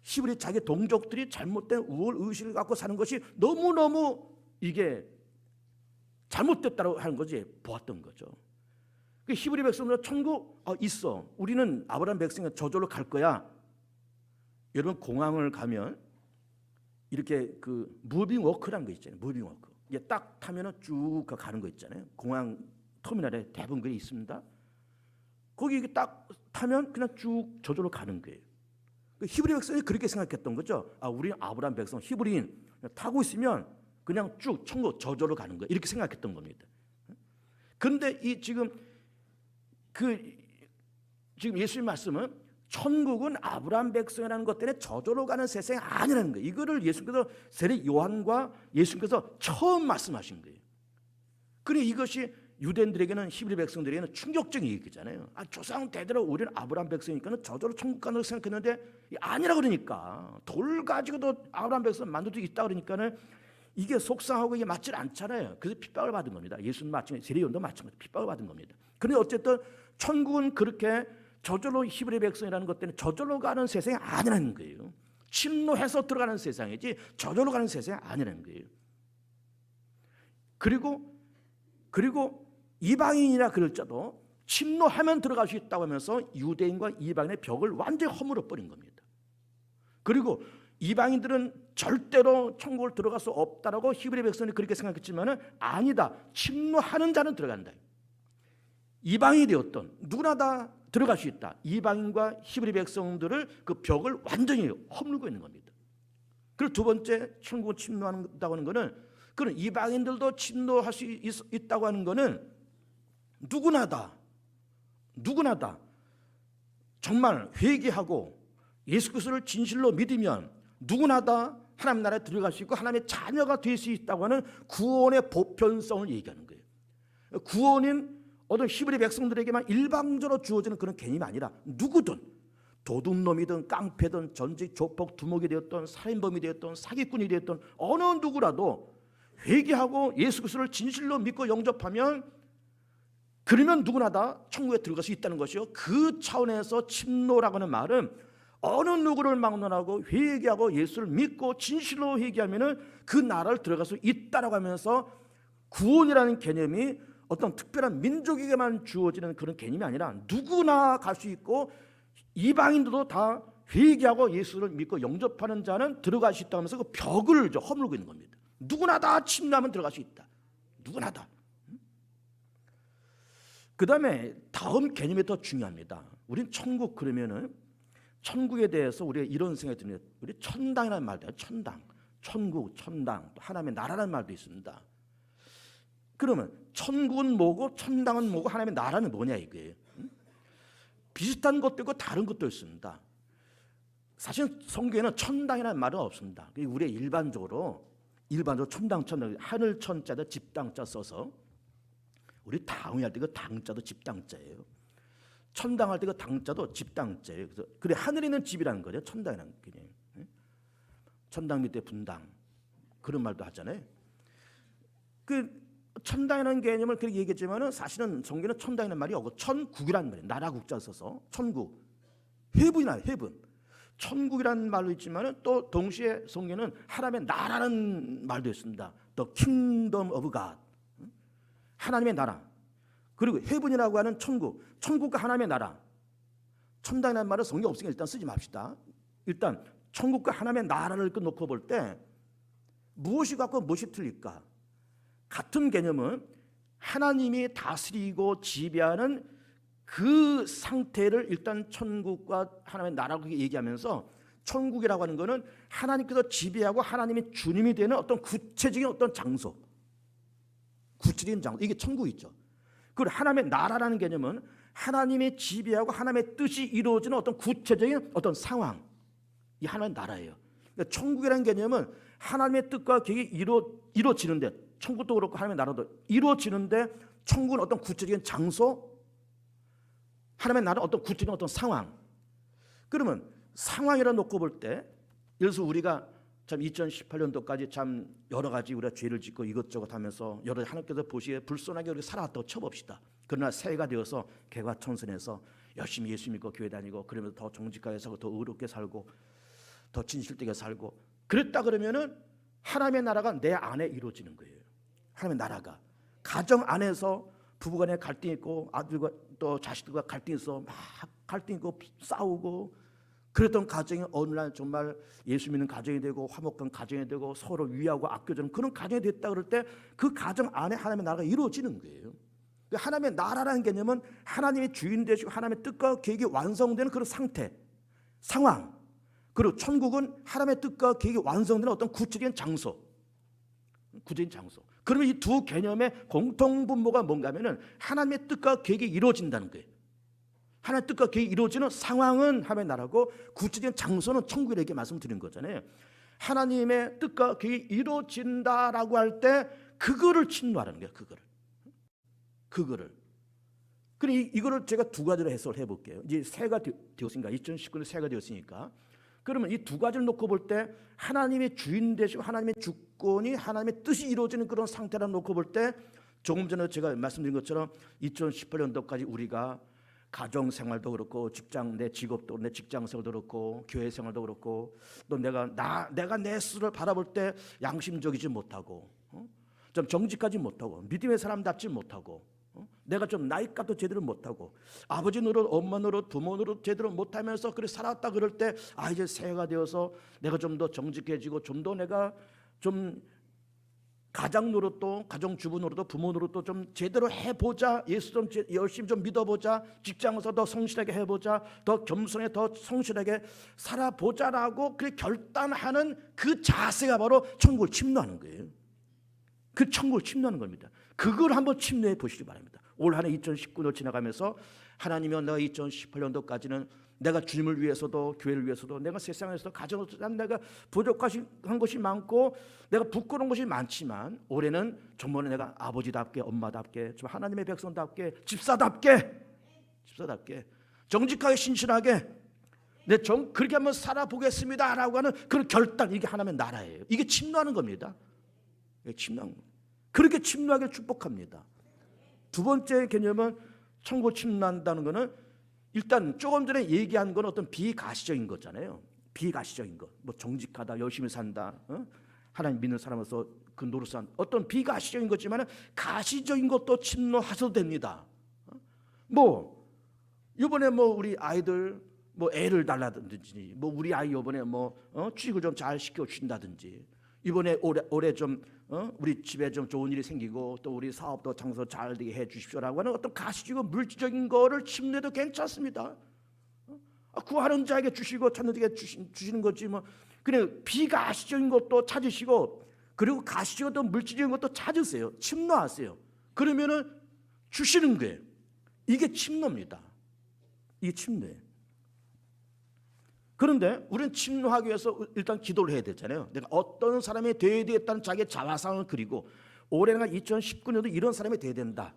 히브리 자기 동족들이 잘못된 우월 의식을 갖고 사는 것이 너무너무 이게 잘못됐다고 하는 거지 보았던 거죠. 히브리 백성들은 천국 있어. 우리는 아브라함 백성이 저절로 갈 거야. 여러분 공항을 가면 이렇게 그 무빙 워크라는 거 있잖아요. 무빙 워크. 이게 딱 타면은 쭉 가는 거 있잖아요. 공항 터미널에 대부분 그게 있습니다. 거기 이게 딱 타면 그냥 쭉 저절로 가는 거예요. 히브리 백성이 그렇게 생각했던 거죠. 우리는 아브라함 백성 히브리인 타고 있으면 그냥 쭉 천국 저절로 가는 거예요. 이렇게 생각했던 겁니다. 그런데 이 지금 예수님 말씀은 천국은 아브라함 백성이라는 것 때문에 저절로 가는 세상이 아니라는 거예요. 이거를 예수님께서 세례 요한과 예수님께서 처음 말씀하신 거예요. 그러니 이것이 유대인들에게는 히브리 백성들에게는 충격적인 얘기잖아요. 조상 대대로 우리는 아브라함 백성이니까 저절로 천국 가는 생각했는데 아니라 그러니까 돌 가지고도 아브라함 백성 만들 수 있다 그러니까는 이게 속상하고 이게 맞질 않잖아요. 그래서 핍박을 받은 겁니다. 예수님 마찬가지, 세례 요한도 마찬가지 핍박을 받은 겁니다. 그런데 어쨌든 천국은 그렇게 저절로 히브리 백성이라는 것 때문에 저절로 가는 세상이 아니라는 거예요. 침노해서 들어가는 세상이지 저절로 가는 세상이 아니라는 거예요. 그리고 이방인이라 그럴지라도 침노하면 들어갈 수 있다고 하면서 유대인과 이방인의 벽을 완전히 허물어 버린 겁니다. 그리고 이방인들은 절대로 천국을 들어갈 수 없다라고 히브리 백성이 그렇게 생각했지만 아니다. 침노하는 자는 들어간다. 이방인이 되었던 누구나 다 들어갈 수 있다. 이방인과 히브리 백성들을 그 벽을 완전히 허물고 있는 겁니다. 그리고 두 번째 천국을 침노한다고 하는 것은 그런 이방인들도 침노할 수 있다고 하는 것은 누구나 다 정말 회개하고 예수 그리스도를 진실로 믿으면 누구나 다 하나님 나라에 들어갈 수 있고 하나님의 자녀가 될 수 있다고 하는 구원의 보편성을 얘기하는 거예요. 구원인 어떤 히브리 백성들에게만 일방적으로 주어지는 그런 개념이 아니라 누구든 도둑놈이든 깡패든 전직 조폭 두목이 되었던 살인범이 되었던 사기꾼이 되었던 어느 누구라도 회개하고 예수 그리스도를 진실로 믿고 영접하면 그러면 누구나 다 천국에 들어갈 수 있다는 것이요. 그 차원에서 침노라고 하는 말은 어느 누구를 막론하고 회개하고 예수를 믿고 진실로 회개하면은 그 나라를 들어갈 수 있다라고 하면서 구원이라는 개념이 어떤 특별한 민족에게만 주어지는 그런 개념이 아니라 누구나 갈 수 있고 이방인들도 다 회개하고 예수를 믿고 영접하는 자는 들어갈 수 있다고 하면서 그 벽을 허물고 있는 겁니다. 누구나 다 침노하면 들어갈 수 있다. 누구나 다. 그 다음에 다음 개념이 더 중요합니다. 우린 천국 그러면은 천국에 대해서 우리가 이런 생각이 듭니다. 우리 천당이라는 말도 해요. 천당, 천국, 천당, 또 하나님의 나라라는 말도 있습니다. 그러면 천국은 뭐고 천당은 뭐고 하나님의 나라는 뭐냐 이거예요. 비슷한 것도 있고 다른 것도 있습니다. 사실 성경에는 천당이라는 말은 없습니다. 우리가 일반적으로 천당 하늘 천자도 집당자 써서 우리 당할 때 그 당자도 집당자예요. 천당할 때 그 당자도 집당자예요. 그래 하늘에 있는 집이라는 거죠. 천당이라는 게. 천당 밑에 분당 그런 말도 하잖아요. 그 천당이라는 개념을 그렇게 얘기했지만은 사실은 성경에는 천당이라는 말이 없고 천국이라는 말이에요. 나라 국자 써서 천국, 헤븐이나 헤븐. 천국이라는 말도 있지만은 또 동시에 성경에는 하나님의 나라는 말도 있습니다. The Kingdom of God. 하나님의 나라. 그리고 헤븐이라고 하는 천국, 천국과 하나님의 나라. 천당이라는 말은 성경 없으니까 일단 쓰지 맙시다. 일단 천국과 하나님의 나라를 놓고 볼 때 무엇이 같고 무엇이 틀릴까? 같은 개념은 하나님이 다스리고 지배하는 그 상태를 일단 천국과 하나님의 나라고 얘기하면서 천국이라고 하는 것은 하나님께서 지배하고 하나님이 주님이 되는 어떤 구체적인 어떤 장소, 구체적인 장소, 이게 천국이죠. 그리고 하나님의 나라라는 개념은 하나님이 지배하고 하나님의 뜻이 이루어지는 어떤 구체적인 어떤 상황, 이 하나님의 나라예요. 그러니까 천국이라는 개념은 하나님의 뜻과 계획이 이루어지는데, 천국도 그렇고 하나님의 나라도 이루어지는데, 천국은 어떤 구체적인 장소, 하나님의 나라는 어떤 구체적인 어떤 상황. 그러면 상황이라 놓고 볼 때, 예를 들어서 우리가 참 2018년도까지 참 여러 가지 우리가 죄를 짓고 이것저것 하면서 여러 하나님께서 보시기에 불손하게 우리가 살아왔다고 쳐봅시다. 그러나 새해가 되어서 개과천선해서 열심히 예수 믿고 교회 다니고 그러면서 더 정직하게 살고 더 의롭게 살고 더 진실되게 살고 그랬다 그러면은 하나님의 나라가 내 안에 이루어지는 거예요. 하나님의 나라가 가정 안에서 부부간에 갈등이 있고 아들과 또 자식들과 갈등이 있어 막 갈등 있고 싸우고 그랬던 가정이 어느 날 정말 예수 믿는 가정이 되고 화목한 가정이 되고 서로 위하고 아껴주는 그런 가정이 됐다 그럴 때 그 가정 안에 하나님의 나라가 이루어지는 거예요. 하나님의 나라라는 개념은 하나님의 주인 되시고 하나님의 뜻과 계획이 완성되는 그런 상태, 상황. 그리고 천국은 하나님의 뜻과 계획이 완성되는 어떤 구체적인 장소. 구체적인 장소. 그러면 이 두 개념의 공통분모가 뭔가 하면은 하나님의 뜻과 계획이 이루어진다는 거예요. 하나님의 뜻과 계획이 이루어지는 상황은 하나님의 나라고 구체적인 장소는 천국이라고 이렇게 말씀드린 거잖아요. 하나님의 뜻과 계획이 이루어진다라고 할 때 그거를 침노하라는 거예요. 그거를. 그럼 이거를 제가 두 가지로 해석을 해볼게요. 이제 새해가 되었으니까 2019년 새해가 되었으니까 그러면 이 두 가지를 놓고 볼 때 하나님의 주인 되시고 하나님의 주권이 하나님의 뜻이 이루어지는 그런 상태를 놓고 볼 때 조금 전에 제가 말씀드린 것처럼 2018년도까지 우리가 가정 생활도 그렇고 직장 내 직업도 내 직장 생활도 그렇고 교회 생활도 그렇고 또 내가 내 스스로를 바라볼 때 양심적이지 못하고 좀 정직하지 못하고 믿음의 사람답지 못하고 내가 좀 나이값도 제대로 못하고 아버지 노릇 엄마 노릇 부모 노릇 제대로 못하면서 그래 살았다 그럴 때 이제 새해가 되어서 내가 좀 더 정직해지고 좀 더 내가 좀 가장 노릇도 가정주부 노릇도 부모 노릇도 좀 제대로 해보자. 예수 좀 열심히 좀 믿어보자. 직장에서 더 성실하게 해보자. 더 겸손하게 더 성실하게 살아보자라고 그 결단하는 그 자세가 바로 천국을 침노하는 거예요. 그 천국을 침노하는 겁니다. 그걸 한번 침노해 보시기 바랍니다. 올 한 해 2019년 지나가면서 하나님이여 내가 2018년도까지는 내가 주님을 위해서도 교회를 위해서도 내가 세상에서 가정에서 내가 부족한 것이 많고 내가 부끄러운 것이 많지만 올해는 정말 내가 아버지답게 엄마답게 좀 하나님의 백성답게 집사답게 정직하게 신실하게 그렇게 한번 살아보겠습니다라고 하는 그런 결단 이게 하나님의 나라예요. 이게 침노하는 겁니다. 침노하는 겁니다. 그렇게 침노하기를 축복합니다. 두 번째 개념은 천국 침노한다는 것은 일단 조금 전에 얘기한 건 어떤 비가시적인 거잖아요. 비가시적인 것, 뭐 정직하다, 열심히 산다, 하나님 믿는 사람으로서 그 노릇한 어떤 비가시적인 거지만 가시적인 것도 침노하셔도 됩니다. 뭐 이번에 뭐 우리 아이들 뭐 애를 달라든지, 뭐 우리 아이 이번에 뭐 취직을 좀 잘 시켜 주신다든지, 이번에 올해 좀 우리 집에 좀 좋은 일이 생기고 또 우리 사업도 장소 잘 되게 해 주십시오라고 하는 어떤 가시적이고 물질적인 거를 침내도 괜찮습니다. 구하는 자에게 주시고 찾는 자에게 주시는 거지 뭐. 그냥 비가시적인 것도 찾으시고 그리고 가시적이고 물질적인 것도 찾으세요. 침노하세요. 그러면은 주시는 거예요. 이게 침노입니다. 이게 침노예요. 그런데 우리는 침노하기 위해서 일단 기도를 해야 되잖아요. 내가 어떤 사람이 되어야 되겠다는 자기의 자화상을 그리고 올해는 2019년도 이런 사람이 되어야 된다.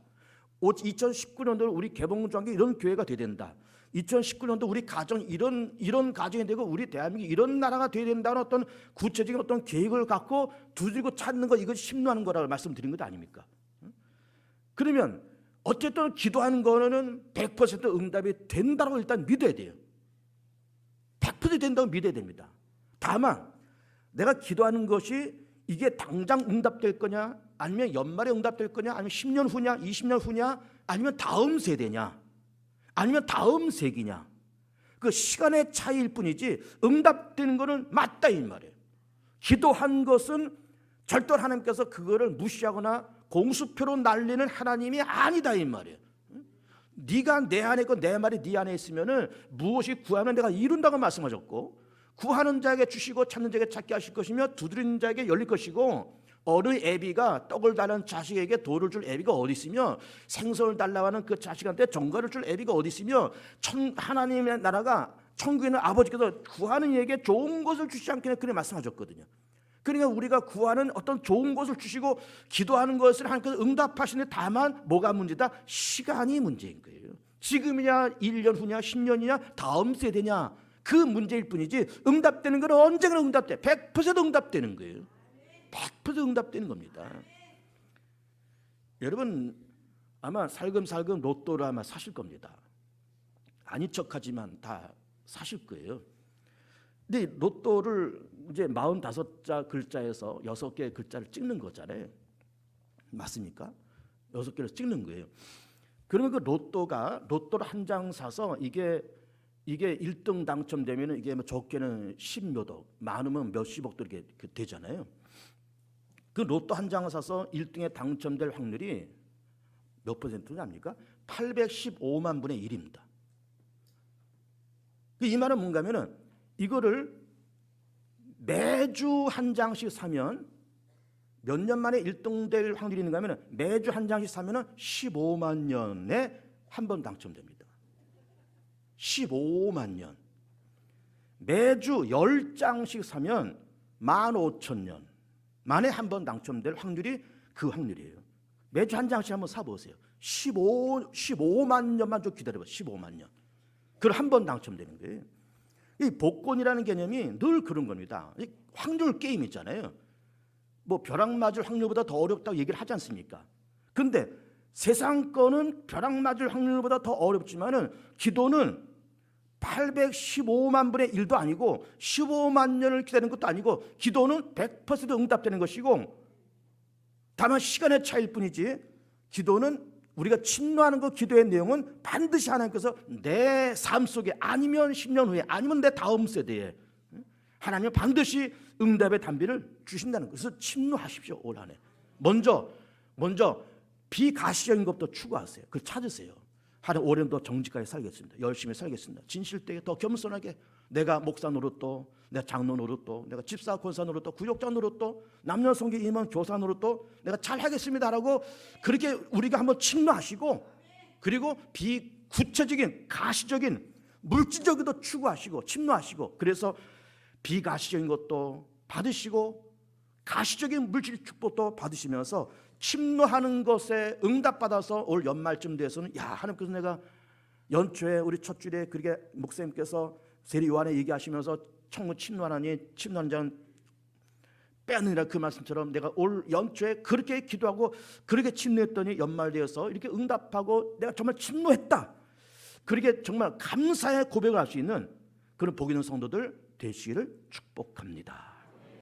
2019년도 우리 개봉중앙교 이런 교회가 되어야 된다. 2019년도 우리 가정 이런 가정이 되고 우리 대한민국이 이런 나라가 되어야 된다는 어떤 구체적인 어떤 계획을 갖고 두드리고 찾는 것 이것이 침노하는 거라고 말씀드린 것 아닙니까? 그러면 어쨌든 기도하는 거는 100% 응답이 된다고 일단 믿어야 돼요. 100% 된다고 믿어야 됩니다. 다만 내가 기도하는 것이 이게 당장 응답될 거냐 아니면 연말에 응답될 거냐 아니면 10년 후냐 20년 후냐 아니면 다음 세대냐 아니면 다음 세기냐 그 시간의 차이일 뿐이지 응답되는 거는 맞다 이 말이에요. 기도한 것은 절대로 하나님께서 그거를 무시하거나 공수표로 날리는 하나님이 아니다 이 말이에요. 네가 내 안에 있고 내 말이 네 안에 있으면은 무엇이 구하면 내가 이룬다고 말씀하셨고 구하는 자에게 주시고 찾는 자에게 찾게 하실 것이며 두드리는 자에게 열릴 것이고 어느 애비가 떡을 달라는 자식에게 돌을 줄 애비가 어디 있으며 생선을 달라고 하는 그 자식한테 정갈을 줄 애비가 어디 있으며 하나님의 나라가 천국에 있는 아버지께서 구하는 이에게 좋은 것을 주시지 않겠냐 그렇게 말씀하셨거든요. 그러니까 우리가 구하는 어떤 좋은 것을 주시고 기도하는 것을 하나님께서 응답하시는데 다만 뭐가 문제다? 시간이 문제인 거예요. 지금이냐 1년 후냐 10년이냐 다음 세대냐 그 문제일 뿐이지 응답되는 건 언젠가 응답돼. 100% 응답되는 거예요. 100% 응답되는 겁니다. 여러분 아마 살금살금 로또를 아마 사실 겁니다. 아닌 척하지만 다 사실 거예요. 근데 로또를 이제 45자 글자에서 6개의 글자를 찍는 거잖아요. 맞습니까? 6개를 찍는 거예요. 그러면 그 로또를 한 장 사서 이게 1등 당첨되면 이게 뭐 적게는 10몇 억, 많으면 몇십억도 이렇게 되잖아요. 그 로또 한 장을 사서 1등에 당첨될 확률이 몇 퍼센트인지 압니까? 815만 분의 1입니다. 이 말은 뭔가 하면은 이거를 매주 한 장씩 사면 몇 년 만에 1등 될 확률이 있는가 하면 매주 한 장씩 사면은 15만 년에 한 번 당첨됩니다. 15만 년. 매주 10장씩 사면 15,000년 만에 한 번 당첨될 확률이 그 확률이에요. 매주 한 장씩 한번 사보세요. 15만 년만 좀 기다려봐요. 15만 년. 그걸 한 번 당첨되는 거예요. 이 복권이라는 개념이 늘 그런 겁니다. 확률 게임 있잖아요. 뭐 벼락 맞을 확률보다 더 어렵다고 얘기를 하지 않습니까? 근데 세상 거는 벼락 맞을 확률보다 더 어렵지만은 기도는 815만 분의 1도 아니고 15만 년을 기다리는 것도 아니고 기도는 100% 응답되는 것이고 다만 시간의 차이일 뿐이지 기도는 우리가 침노하는 그 기도의 내용은 반드시 하나님께서 내 삶 속에 아니면 10년 후에 아니면 내 다음 세대에 하나님은 반드시 응답의 단비를 주신다는 것을 침노하십시오. 올 한 해 먼저 비가시적인 것부터 추구하세요. 그걸 찾으세요. 하나님 올해는 더 정직하게 살겠습니다. 열심히 살겠습니다. 진실되게 더 겸손하게 내가 목사 노릇도 내가 장로 노릇도 내가 집사 권사 노릇도 구역장 노릇도 남녀성계 임원 교사 노릇도 내가 잘 하겠습니다라고 그렇게 우리가 한번 침노하시고 그리고 비구체적인 가시적인 물질적인도 추구하시고 침노하시고 그래서 비가시적인 것도 받으시고 가시적인 물질 축복도 받으시면서 침노하는 것에 응답받아서 올 연말쯤 돼서는 야 하나님께서 내가 연초에 우리 첫 주일에 그렇게 목사님께서 세리 요한에 얘기하시면서 청문 침노하나니 침노하는 자는 빼앗느니라 그 말씀처럼 내가 올 연초에 그렇게 기도하고 그렇게 침노했더니 연말 되어서 이렇게 응답하고 내가 정말 침노했다 그렇게 정말 감사의 고백을 할 수 있는 그런 복 있는 성도들 되시기를 축복합니다.